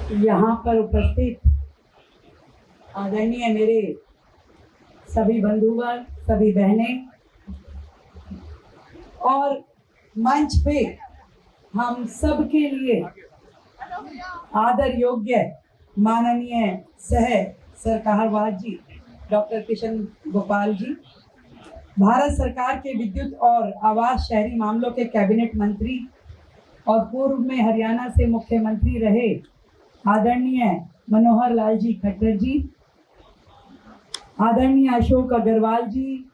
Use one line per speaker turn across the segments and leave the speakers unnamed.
यहाँ पर उपस्थित आदरणीय मेरे सभी बंधुवर, सभी बहनें और मंच पे हम सब के लिए आदर योग्य माननीय सह सरकारवाद जी डॉक्टर किशन गोपाल जी, भारत सरकार के विद्युत और आवास शहरी मामलों के कैबिनेट मंत्री और पूर्व में हरियाणा से मुख्यमंत्री रहे आदरणीय मनोहर लाल जी खट्टर जी, आदरणीय अशोक अग्रवाल जी,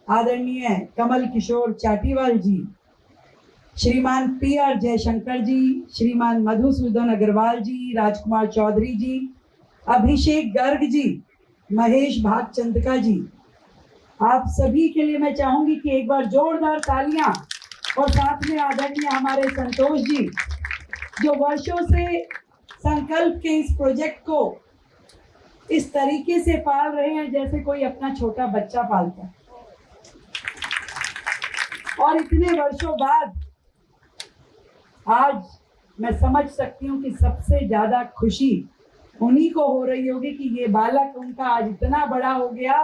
आदरणीय कमल किशोर चाटीवाल जी, श्रीमान PR जयशंकर जी, श्रीमान मधुसूदन अग्रवाल जी, राजकुमार चौधरी जी, अभिषेक गर्ग जी, महेश भागचंदका जी, आप सभी के लिए मैं चाहूंगी कि एक बार जोरदार तालियां और साथ में आदरणीय हमारे संतोष जी जो वर्षों से संकल्प के इस प्रोजेक्ट को इस तरीके से पाल रहे हैं जैसे कोई अपना छोटा बच्चा पालता है। और इतने वर्षों बाद आज मैं समझ सकती हूँ कि सबसे ज्यादा खुशी उन्हीं को हो रही होगी कि ये बालक उनका आज इतना बड़ा हो गया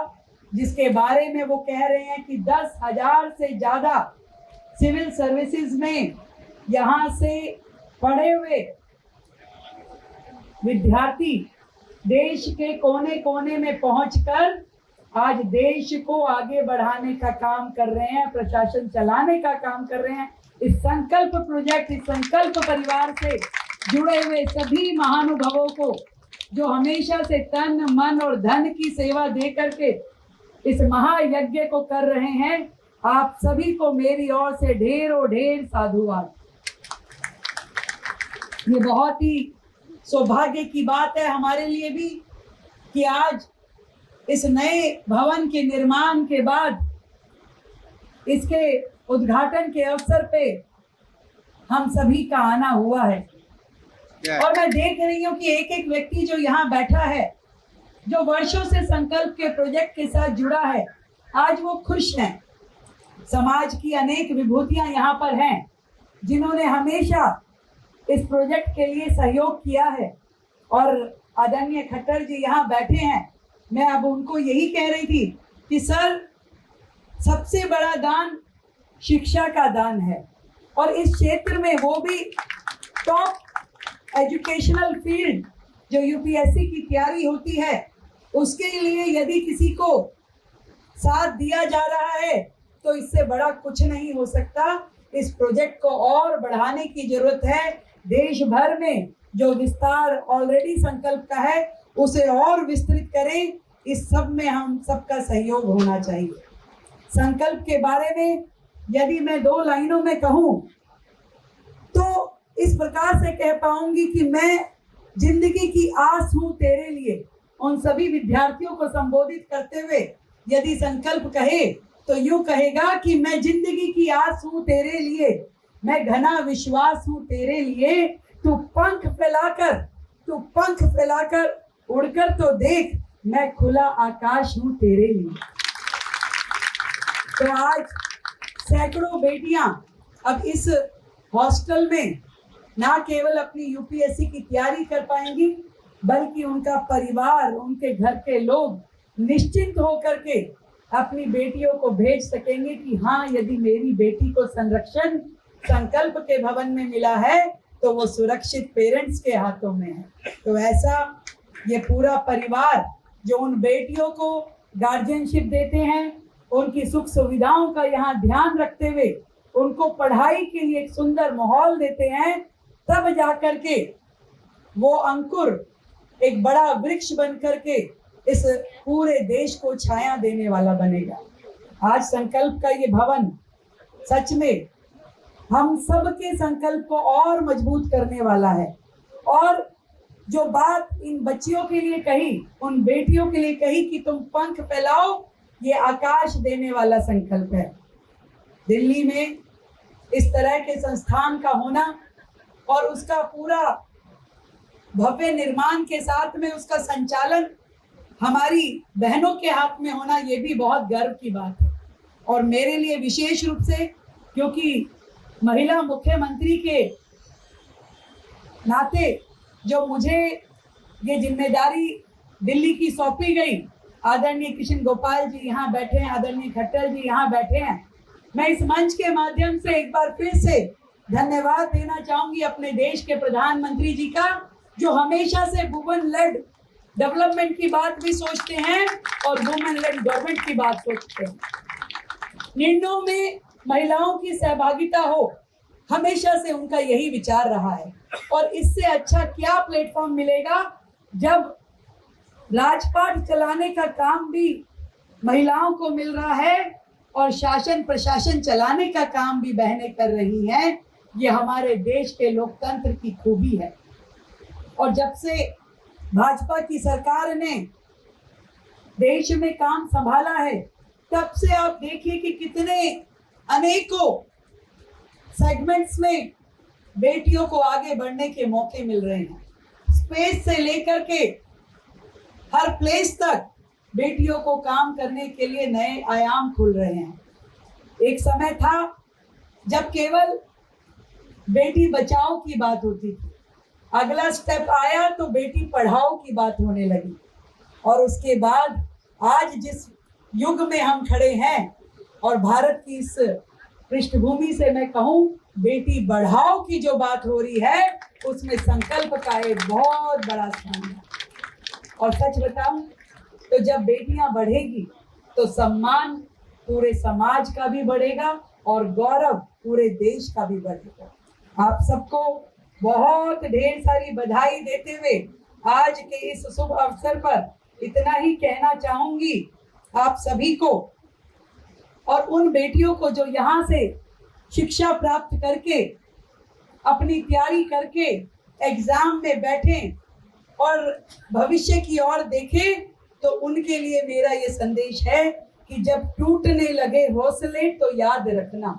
जिसके बारे में वो कह रहे हैं कि 10,000 से ज्यादा सिविल सर्विसेज में यहाँ से पढ़े हुए विद्यार्थी देश के कोने कोने में पहुंचकर आज देश को आगे बढ़ाने का काम कर रहे हैं, प्रशासन चलाने का काम कर रहे हैं। इस संकल्प प्रोजेक्ट, इस संकल्प परिवार से जुड़े हुए सभी महानुभावों को जो हमेशा से तन मन और धन की सेवा दे करके इस महायज्ञ को कर रहे हैं, आप सभी को मेरी ओर से ढेरों ढेर साधुवाद। ये बहुत ही सौभाग्य की बात है हमारे लिए भी कि आज इस नए भवन के निर्माण के बाद इसके उद्घाटन के अवसर पे हम सभी का आना हुआ है। और मैं देख रही हूँ कि एक एक व्यक्ति जो यहाँ बैठा है, जो वर्षों से संकल्प के प्रोजेक्ट के साथ जुड़ा है, आज वो खुश हैं। समाज की अनेक विभूतियां यहाँ पर हैं जिन्होंने हमेशा इस प्रोजेक्ट के लिए सहयोग किया है। और आदरणीय खट्टर जी यहाँ बैठे हैं, मैं अब उनको यही कह रही थी कि सर, सबसे बड़ा दान शिक्षा का दान है और इस क्षेत्र में वो भी टॉप एजुकेशनल फील्ड जो UPSC की तैयारी होती है उसके लिए यदि किसी को साथ दिया जा रहा है तो इससे बड़ा कुछ नहीं हो सकता। इस प्रोजेक्ट को और बढ़ाने की जरूरत है। देश भर में जो विस्तार ऑलरेडी संकल्प का है उसे और विस्तृत करें। इस सब में हम सबका सहयोग होना चाहिए। संकल्प के बारे में यदि मैं 2 लाइनों में कहूँ तो इस प्रकार से कह पाऊंगी कि मैं जिंदगी की आस हूँ तेरे लिए। उन सभी विद्यार्थियों को संबोधित करते हुए यदि संकल्प कहे तो यूं कहेगा कि मैं जिंदगी की आस हूँ तेरे लिए, मैं घना विश्वास हूँ तेरे लिए, तू पंख फैलाकर उड़कर तो देख, मैं खुला आकाश हूँ तेरे लिए। तो आज सैकड़ों बेटियां अब इस हॉस्टल में ना केवल अपनी UPSC की तैयारी कर पाएंगी बल्कि उनका परिवार, उनके घर के लोग निश्चिंत होकर के अपनी बेटियों को भेज सकेंगे कि हाँ, यदि मेरी बेटी को संरक्षण संकल्प के भवन में मिला है तो वो सुरक्षित पेरेंट्स के हाथों में है। तो ऐसा ये पूरा परिवार जो उन बेटियों को गार्जियनशिप देते हैं, उनकी सुख सुविधाओं का यहाँ ध्यान रखते हुए उनको पढ़ाई के लिए एक सुंदर माहौल देते हैं, तब जाकर के वो अंकुर एक बड़ा वृक्ष बन करके इस पूरे देश को छाया देने वाला बनेगा। आज संकल्प का ये भवन सच में हम सबके संकल्प को और मजबूत करने वाला है। और जो बात इन बच्चियों के लिए कही, उन बेटियों के लिए कही कि तुम पंख फैलाओ, ये आकाश देने वाला संकल्प है। दिल्ली में इस तरह के संस्थान का होना और उसका पूरा भव्य निर्माण के साथ में उसका संचालन हमारी बहनों के हाथ में होना, ये भी बहुत गर्व की बात है। और मेरे लिए विशेष रूप से, क्योंकि महिला मुख्यमंत्री के नाते जो मुझे ये जिम्मेदारी दिल्ली की सौंपी गई, आदरणीय कृष्ण गोपाल जी यहाँ बैठे हैं, आदरणीय खट्टर जी यहाँ बैठे हैं। मैं इस मंच के माध्यम से एक बार फिर से धन्यवाद देना चाहूंगी अपने देश के प्रधानमंत्री जी का, जो हमेशा से वुमेन लेड डेवलपमेंट की बात भी सोचते हैं और वुमेन लेड गवर्नमेंट की बात सोचते हैं। निर्णयों में महिलाओं की सहभागिता हो, हमेशा से उनका यही विचार रहा है। और इससे अच्छा क्या प्लेटफॉर्म मिलेगा जब राजपाट चलाने का काम भी महिलाओं को मिल रहा है और शासन प्रशासन चलाने का काम भी बहनें कर रही हैं। ये हमारे देश के लोकतंत्र की खूबी है। और जब से भाजपा की सरकार ने देश में काम संभाला है, तब से आप देखिए कि कितने अनेकों सेगमेंट्स में बेटियों को आगे बढ़ने के मौके मिल रहे हैं। स्पेस से लेकर के हर प्लेस तक बेटियों को काम करने के लिए नए आयाम खुल रहे हैं। एक समय था जब केवल बेटी बचाओ की बात होती थी, अगला स्टेप आया तो बेटी पढ़ाओ की बात होने लगी, और उसके बाद आज जिस युग में हम खड़े हैं और भारत की इस पृष्ठभूमि से मैं कहूँ बेटी बढ़ाओ की जो बात हो रही है, उसमें संकल्प का एक बहुत बड़ा स्थान है। और सच बताऊं तो जब बेटियां बढ़ेगी तो सम्मान पूरे समाज का भी बढ़ेगा और गौरव पूरे देश का भी बढ़ेगा। आप सबको बहुत ढेर सारी बधाई देते हुए आज के इस शुभ अवसर पर इतना ही कहना चाहूंगी आप सभी को, और उन बेटियों को जो यहाँ से शिक्षा प्राप्त करके अपनी तैयारी करके एग्जाम में बैठे और भविष्य की ओर देखें, तो उनके लिए मेरा ये संदेश है कि जब टूटने लगे हौसले तो याद रखना,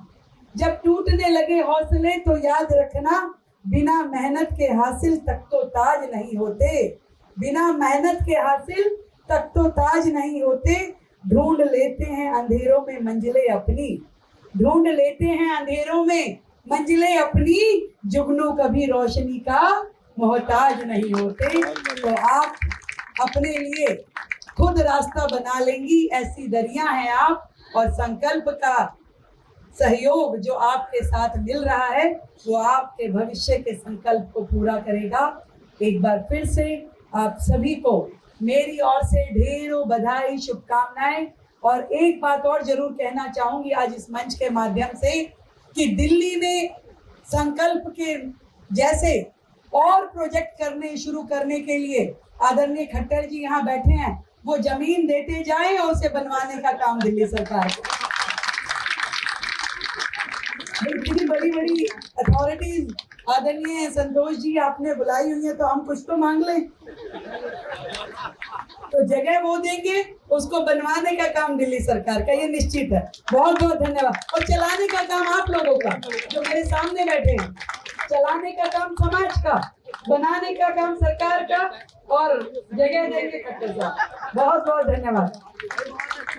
जब टूटने लगे हौसले तो याद रखना, बिना मेहनत के हासिल तक तो ताज नहीं होते, बिना मेहनत के हासिल तक तो ताज नहीं होते। ढूंढ लेते हैं अंधेरों में मंजिलें अपनी, ढूंढ लेते हैं अंधेरों में मंजिलें अपनी, जुगनू कभी रोशनी का मोहताज नहीं होते। तो आप अपने लिए खुद रास्ता बना लेंगी, ऐसी दरिया हैं आप, और संकल्प का सहयोग जो आपके साथ मिल रहा है वो आपके भविष्य के संकल्प को पूरा करेगा। एक बार फिर से आप सभी को मेरी ओर से ढेरों बधाई, शुभकामनाएं। और एक बात और जरूर कहना चाहूंगी आज इस मंच के माध्यम से कि दिल्ली में संकल्प के जैसे और प्रोजेक्ट शुरू करने के लिए आदरणीय खट्टर जी यहाँ बैठे हैं, वो जमीन देते जाएं और उसे बनवाने का काम दिल्ली सरकार को। इतनी बड़ी बड़ी अथॉरिटीज आदरणीय संतोष जी आपने बुलाई हुई है, तो हम कुछ तो मांग लें। तो जगह वो देंगे, उसको बनवाने का काम दिल्ली सरकार का, ये निश्चित है। बहुत बहुत धन्यवाद। और चलाने का काम आप लोगों का जो मेरे सामने बैठे हैं, चलाने का काम समाज का, बनाने का काम सरकार का, और जगह देंगे खट्टर साहब। बहुत बहुत धन्यवाद।